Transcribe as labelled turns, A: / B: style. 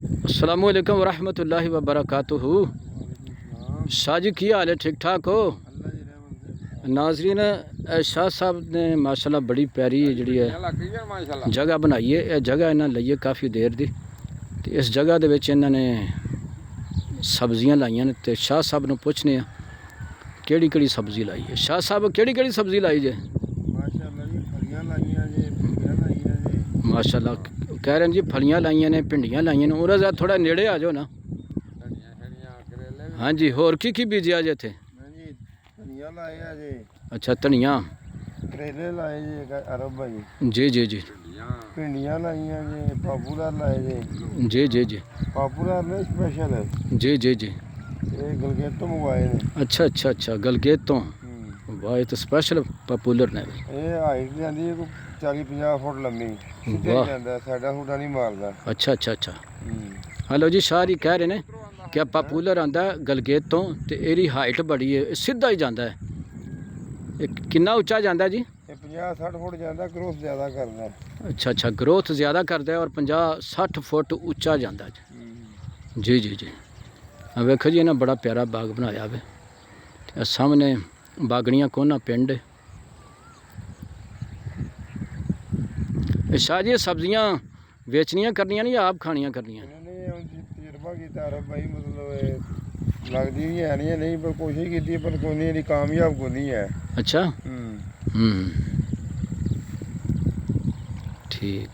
A: अस्सलामु अलैकुम वरहमतुल्लाहि वबरकातुहू। शाह जी की हाल है, ठीक ठाक हो? नाजरीन, शाह साहब ने माशाल्लाह बड़ी प्यारी जी जगह बनाई है। यह जगह इन्हें लईए काफ़ी देर दी। तो इस जगह दे विच इन्होंने सब्जियां लाइया ने। तो शाह साहब ने पूछने केड़ी केड़ी सब्जी लाई है। शाह साहब केड़ी केड़ी सब्जी लाई जे? माशाल्लाह कह रहे हैं जी फलियां लाइया ने, भिंडियां लाइया ने। उरा जरा थोड़ा नेड़े आ जाओ ना। हाँ जी, होर की बीजिया जे थे? अच्छा, धनिया,
B: करेले लाए जे अरब भाई
A: जी जी जी,
B: भिंडियां लाइया जे, पॉपुलर लाए जे
A: जी जी जी,
B: पॉपुलर ने स्पेशल
A: जी जी जी।
B: ये गलगेतों मंगवाए ने।
A: अच्छा अच्छा अच्छा, गलगेत तो वाह, ये तो स्पेशल पॉपुलर ने।
B: ये हाइट जाती है 40-50 फुट लंबी, सीधे
A: वाह।
B: जाता साइडा सूडा नहीं मारदा।
A: अच्छा अच्छा अच्छा। हेलो जी, शाह जी कह रहे ने कि पॉपुलर आंदा गलगेत तो ते एरी हाइट बड़ी है, सीधा ही जाता है। कितना उच्चा जाता है जी?
B: ये 50-60 फुट जाता, ग्रोथ ज़्यादा करदा।
A: अच्छा अच्छा, ग्रोथ ज़्यादा करता है और 50-60 फुट उच्चा जाता है जी जी जी। वेखो जी, इन्हें बड़ा प्यारा बाग बनाया वे। सामने बागड़ियां कोना पिंड है। शाह जी, सब्जियां बेचनियां करनियां नहीं, आप खानियां करनियां?
B: तजुर्बा किया अरब भाई, मतलब लगती भी है नहीं, पर कोशिश की पर कोई नहीं, कामयाब को नहीं है।
A: अच्छा, ठीक।